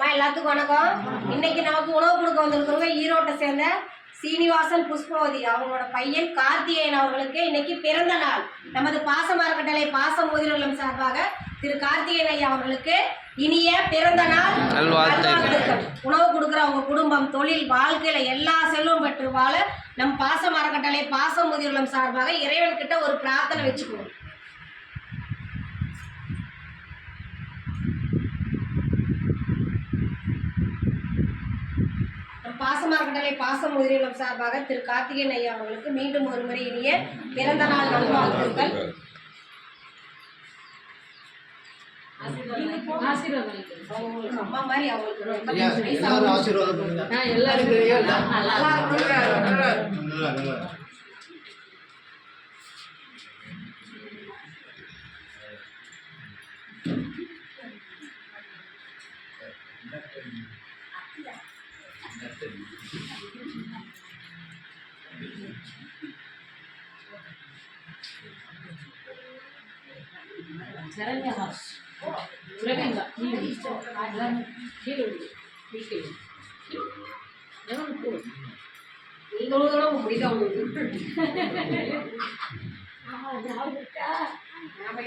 எல்லாத்துக்கும் வணக்கம். இன்னைக்கு நமக்கு உணவு கொடுக்க வந்திருக்கிறவங்க ஈரோட்டை சேர்ந்த சீனிவாசன் புஷ்பவதி அவங்களோட பையன் கார்த்திகேயன் அவர்களுக்கு இன்னைக்கு பிறந்த நாள். நமது பாசமரக்கட்டளை பாசம் முதிர்வலம் சார்பாக திரு கார்த்திகேயன் ஐயா அவர்களுக்கு இனிய பிறந்த நாள் நல்வாழ்த்துக்கள். உணவு கொடுக்குற அவங்க குடும்பம், தொழில், வாழ்க்கையில எல்லா செல்வம் பெற்று வாழ நம் பாசமரக்கட்டளை பாசம் முதிர்வலம் சார்பாக இறைவன் கிட்ட ஒரு பிரார்த்தனை வச்சுக்குவோம். பாசமரக்கட்டளை பாசம் முதிர்வலம் சார்பாக திரு கார்த்திகேயன் ஐயா அவர்களுக்கு மீண்டும் ஒரு முறை இனிய பிறந்த நாள் நல்வாழ்த்துக்கள். அம்மா மாதிரி அவங்களுக்கு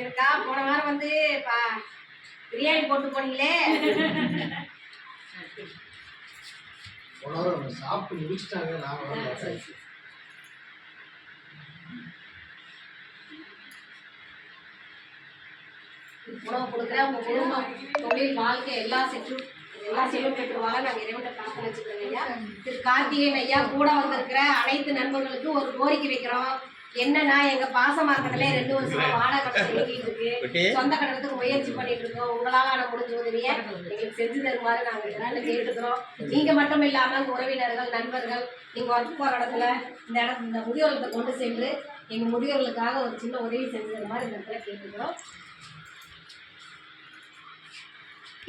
இருக்கா. போன வாரம் வந்து பிரியாணி போட்டு போனீங்களே, சாப்பிட்டு முடிச்சுட்டாங்க. உணவு கொடுக்குற உங்க குடும்பம், தொழில், வாழ்க்கை எல்லா செல்வம் பெற்றுவாங்க நாங்கள் இறைவனை பிரார்த்தனை வச்சுக்கிறோம் ஐயா. திரு கார்த்திகேயன் ஐயா கூட வந்திருக்கிற அனைத்து நண்பர்களுக்கும் ஒரு கோரிக்கை வைக்கிறோம். என்னன்னா, எங்க பாசமரக்கட்டளை 2 வருஷமா வாடகை கட்டணம் இயங்கிட்டு இருக்கு. சொந்த கட்டணத்துக்கு முயற்சி பண்ணிட்டு இருக்கோம். உங்களால முடிஞ்ச உதவியை எங்களுக்கு செஞ்சு தருமாறு நாங்கள் இதனால கேட்டுக்கிறோம். நீங்க மட்டும் இல்லாம உங்க உறவினர்கள், நண்பர்கள், நீங்க ஒர்க் போற இடத்துல இந்த முதியோர்களை கொண்டு சென்று எங்க முதியோர்களுக்காக ஒரு சின்ன உதவி செஞ்சு தருமாறு இந்த இடத்துல கேட்டுக்கிறோம்.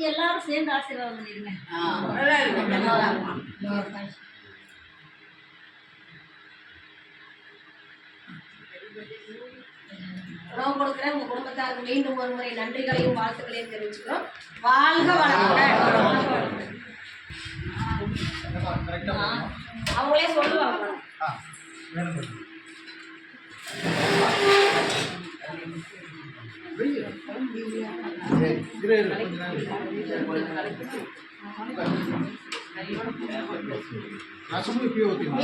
எல்லாரும் சேர்ந்து ஆசீர்வாதம் பண்ணிடுங்க. உணவு கொடுக்குற உங்க குடும்பத்தாருக்கு மீண்டும் ஒரு முறை நன்றிகளையும் வாழ்த்துக்களையும் தெரிவிச்சுக்கிறோம். வாழ்க வளமுடன். அவங்களே சொல்லுவாங்க.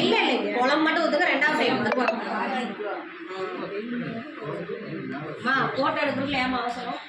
இல்ல குளம் மட்டும் ஊத்துக்க, 2வது டைம் போட்டோ எடுக்கிறதுல ஏமா அவசரம்?